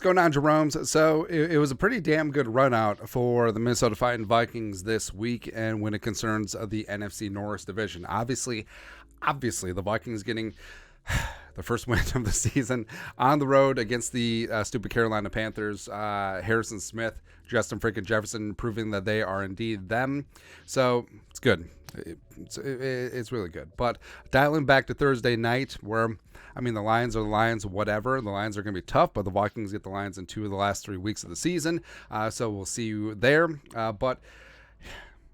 going on, Jerome's? So it was a pretty damn good run out for the Minnesota Vikings this week, and when it concerns the NFC North division, obviously, the Vikings getting the first win of the season on the road against the stupid Carolina Panthers. Harrison Smith, Justin freaking Jefferson, proving that they are indeed them. So it's good. It's really good. But dialing back to Thursday night, where the Lions are the Lions, whatever. The Lions are going to be tough, but the Vikings get the Lions in 2 of the last 3 weeks of the season. So we'll see you there. But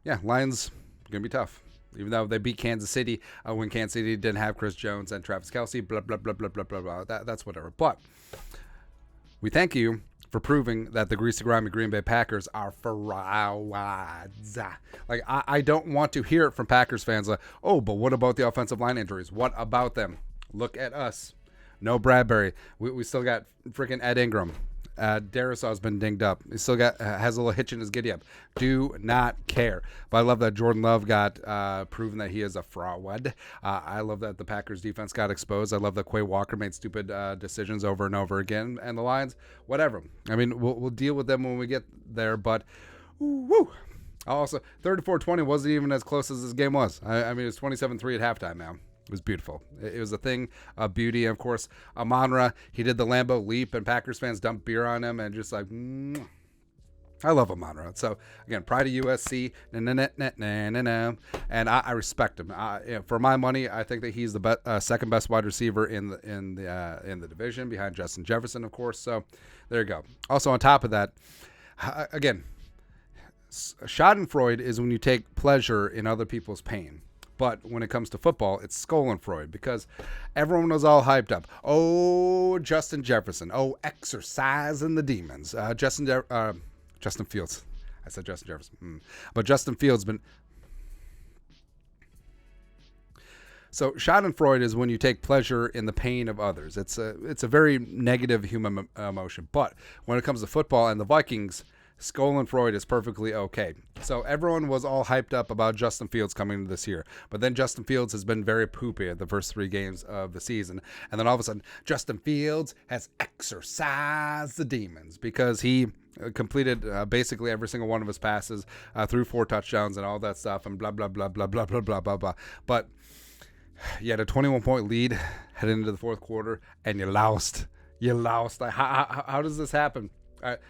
yeah, Lions are going to be tough. Even though they beat Kansas City when Kansas City didn't have Chris Jones and Travis Kelce, blah, blah, blah, blah, blah, blah, blah. That's whatever. But we thank you for proving that the greasy, grimy Green Bay Packers are frauds. Like, I don't want to hear it from Packers fans like, oh, but what about the offensive line injuries? What about them? Look at us. No Bradbury. We still got freaking Ed Ingram. Darrisaw's been dinged up. He still has a little hitch in his giddy up. Do not care. But I love that Jordan Love got proven that he is a fraud. I love that the Packers defense got exposed. I love that Quay Walker made stupid decisions over and over again. And the Lions, whatever. We'll deal with them when we get there. But woo. Also, 34-20 wasn't even as close as this game was. It was 27-3 at halftime, man. It was beautiful. It was a thing of beauty. And of course, Amon-Ra, he did the Lambeau leap, and Packers fans dumped beer on him, and just like, I love Amon-Ra. So again, pride of USC, and I respect him. For my money, I think that he's the second best wide receiver in the division, behind Justin Jefferson, of course. So there you go. Also, on top of that, again, Schadenfreude is when you take pleasure in other people's pain. But when it comes to football, it's Schadenfreude, because everyone was all hyped up. Oh, Justin Jefferson. Oh, exercising the demons. Justin Fields. I said Justin Jefferson. But Justin Fields been. So Schadenfreude is when you take pleasure in the pain of others. It's a very negative human emotion. But when it comes to football and the Vikings, Schadenfreude is perfectly okay. So everyone was all hyped up about Justin Fields coming this year. But then Justin Fields has been very poopy at the first 3 games of the season. And then all of a sudden, Justin Fields has exorcised the demons, because he completed basically every single one of his passes, threw 4 touchdowns and all that stuff, and blah, blah, blah, blah, blah, blah, blah, blah, blah. But you had a 21-point lead heading into the fourth quarter, and you lost. Like, how does this happen?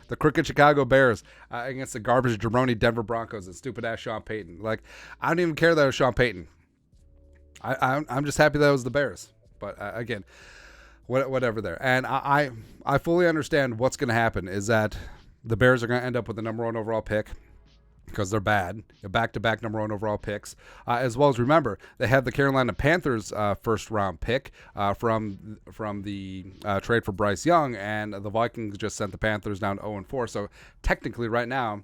The crooked Chicago Bears against the garbage jabroni Denver Broncos and stupid-ass Sean Payton. Like, I don't even care that it was Sean Payton. I'm just happy that it was the Bears. But, again, whatever there. And I fully understand what's going to happen is that the Bears are going to end up with the number 1 overall pick, because they're bad. Back-to-back number 1 overall picks. As well as, remember, they have the Carolina Panthers first-round pick from the trade for Bryce Young, and the Vikings just sent the Panthers down to 0-4. So technically right now,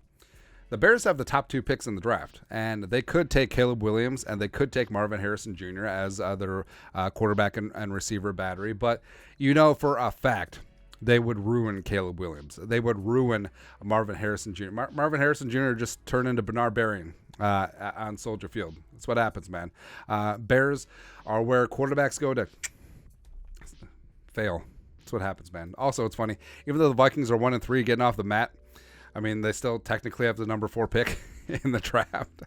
the Bears have the top 2 picks in the draft, and they could take Caleb Williams, and they could take Marvin Harrison Jr. as their quarterback and receiver battery. But you know for a fact, they would ruin Caleb Williams. They would ruin Marvin Harrison Jr. Marvin Harrison Jr. just turned into Bernard Berrian on Soldier Field. That's what happens, man. Bears are where quarterbacks go to fail. That's what happens, man. Also, it's funny. Even though the Vikings are 1-3 getting off the mat, they still technically have the number 4 pick in the draft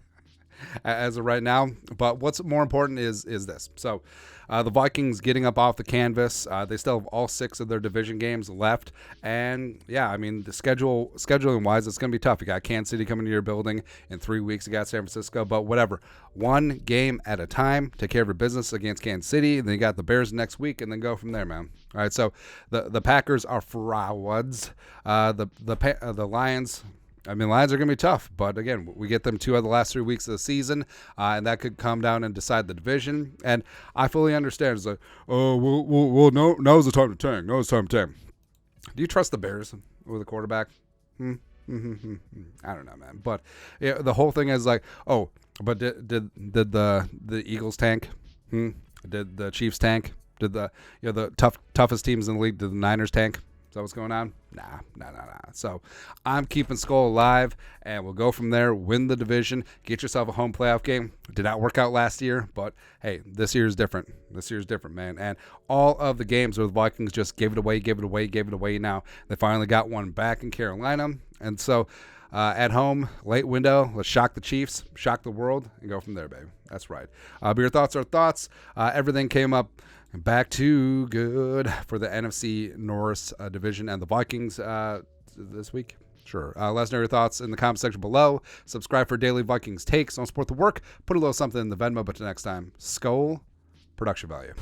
as of right now. But what's more important is this. So the Vikings getting up off the canvas. They still have all 6 of their division games left. And, yeah, the scheduling-wise, it's going to be tough. You got Kansas City coming to your building in 3 weeks. You got San Francisco. But whatever. One game at a time. Take care of your business against Kansas City. And then you got the Bears next week, and then go from there, man. All right, so the Packers are frauds. The Lions... Lions are going to be tough, but again, we get them 2 out of the last 3 weeks of the season, and that could come down and decide the division. And I fully understand. It's like, now's the time to tank. Do you trust the Bears with a quarterback? I don't know, man. But yeah, the whole thing is like, but did the Eagles tank? Did the Chiefs tank? Did the toughest teams in the league? Did the Niners tank? Is that what's going on? Nah. So I'm keeping Skull alive, and we'll go from there, win the division, get yourself a home playoff game. Did not work out last year, but hey, this year's different. This year's different, man. And all of the games where the Vikings just gave it away now. They finally got one back in Carolina. And so at home, late window, let's shock the Chiefs, shock the world, and go from there, baby. That's right. But your thoughts are thoughts. Everything came up back to good for the NFC North division and the Vikings this week. Sure. Let us know your thoughts in the comment section below. Subscribe for daily Vikings takes. Don't support the work. Put a little something in the Venmo. But till next time, Skull, production value.